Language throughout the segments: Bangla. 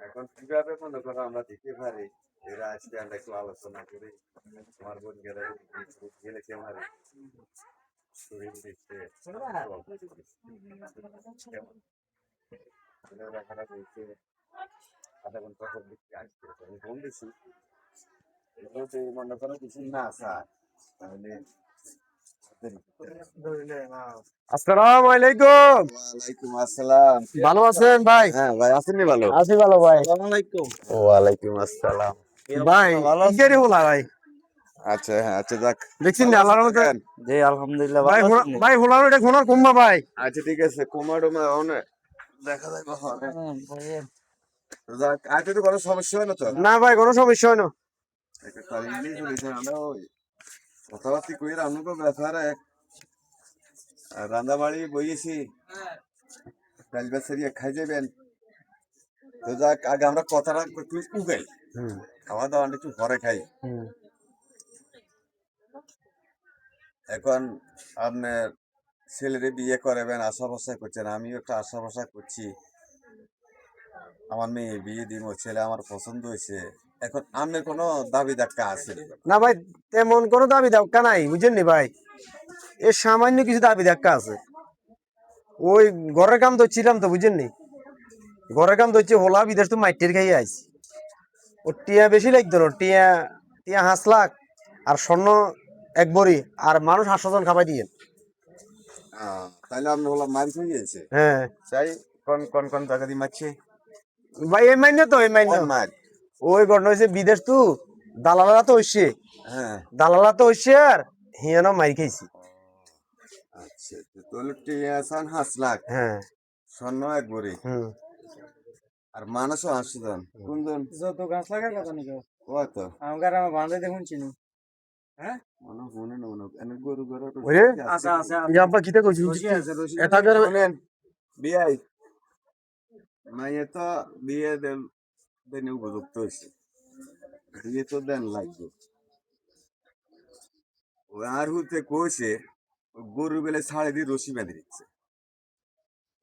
এখন কিভাবে মনে করো আমরা দিতে পারি এরা আজকে আমরা একটু আলোচনা করি তোমার বোন গেলে কেমন শরীর দিচ্ছে খারাপ হয়েছে আধা ঘন্টা পর দিচ্ছে আসছে আমি ফোন দিছি মনে করো কিছু না স্যার তাহলে আসসালামু আলাইকুম। ওয়ালাইকুম আসসালাম। ভালো আছেন ভাই? হ্যাঁ ভাই আছেননি ভালো? আছি ভালো ভাই। আসসালামু আলাইকুম। ওয়ালাইকুম আসসালাম। ভাই ইকেরি হলা ভাই। আচ্ছা হ্যাঁ আচ্ছা যাক দেখছেন না আল্লাহর রহমতে জি আলহামদুলিল্লাহ ভাই ভালো আছেন? ভাই হলার এটা ঘোনার কমবা ভাই। আচ্ছা ঠিক আছে কোমাডোমা অনেক দেখা যায় যাক আজকে তো কোনো সমস্যা হয় না তো? না ভাই কোনো সমস্যা হয় না। একটা তারিখ চলেছে আমরা ওই কথাবার্তি কই রান্না ব্যাপার এক রান্না বাড়ি বইয়েছি ডাল বেসারিয়া খাই যাবেন তো যাক আগে আমরা কথাটা একটু উগাই খাওয়া দাওয়া একটু ঘরে খাই এখন আপনার ছেলেরে বিয়ে করাবেন আশা ভরসা করছেন আমিও একটা আশা ভরসা করছি আমার মেয়ে বিয়ে দিব ছেলে আমার পছন্দ হয়েছে এখন আপনার কোনো দাবি ধাক্কা আছে? না ভাই তেমন কোনো দাবি ধাক্কা নাই বুঝেন নি ভাই, এর সামান্য কিছু দাবি ধাক্কা আছে। ওই ঘরের কাম ধরছিলাম তো বুঝেন নি, ঘরের কাম ধরছি হোলা বিদেশ তো মাইটের খাইয়ে আইছি। ও টিয়া বেশি লাগতো না, টিয়া টিয়া 5 লাখ আর স্বর্ণ 1 ভরি আর মানুষ 800 জন খাবাই দিয়ে। তাহলে আপনি হলো মাইন হয়ে গিয়েছে হ্যাঁ চাই কোন কোন কোন জায়গা দিয়ে মারছে ভাই এই মাইনে তো এই মাইনে মার ওই ঘটনা হয়েছে বিদেশ তো দালালা তো হইছে, হ্যাঁ দালালা তো হইছে আর হিয়ানো মারি খাইছি। আচ্ছা তাহলে টিয়া 5 লাখ হ্যাঁ স্বর্ণ 1 ভরি আর মানুষও 800 জন কোনজন যত গাছ লাগার কথা নাকি ও তো আমার আমার বান্ধে দেখুন চিনি হ্যাঁ মনে মনে না মনে এনে গরু গরু ওরে আচ্ছা আচ্ছা ইয়াম্পা কিটা কইছি রশি আছে রশি এটা করে শুনেন বিয়াই মাইয়ে তো বিয়ে দেন দেন উপযুক্ত হয়েছে বিয়ে তো দেন লাগবে ও আর হতে কইছে গরু বেলে ছাড়ে দিয়ে রশি বেঁধে দিচ্ছে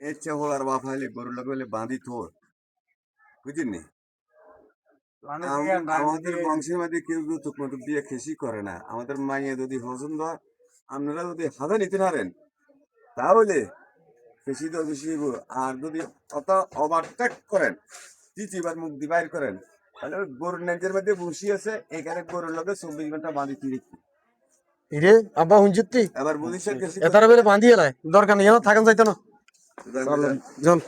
ইচ্ছা হলার বাপ হাইলে গরু লাগলে বাঁধি তোর বুঝিনি আমাদের বংশের মধ্যে কেউ যৌতুক মতুক দিয়ে খেসি করে না আমাদের মাইয়ে যদি পছন্দ হয় আপনারা যদি হাতে নিতে পারেন তাহলে খেসি তো বেশি হইব আর যদি অত ওভারটেক করেন তৃতীয়বার মুখ দি বাইর করেন তাহলে গরুর নেঞ্জের মধ্যে বসি আছে এখানে গরুর লগে 24 ঘন্টা বাঁধি রেখি ইরে আব্বা হুনজুতি এবার বলিস এটার বেলে বাঁধিয়ে লাই দরকার নেই থাকেন যাইতো না চল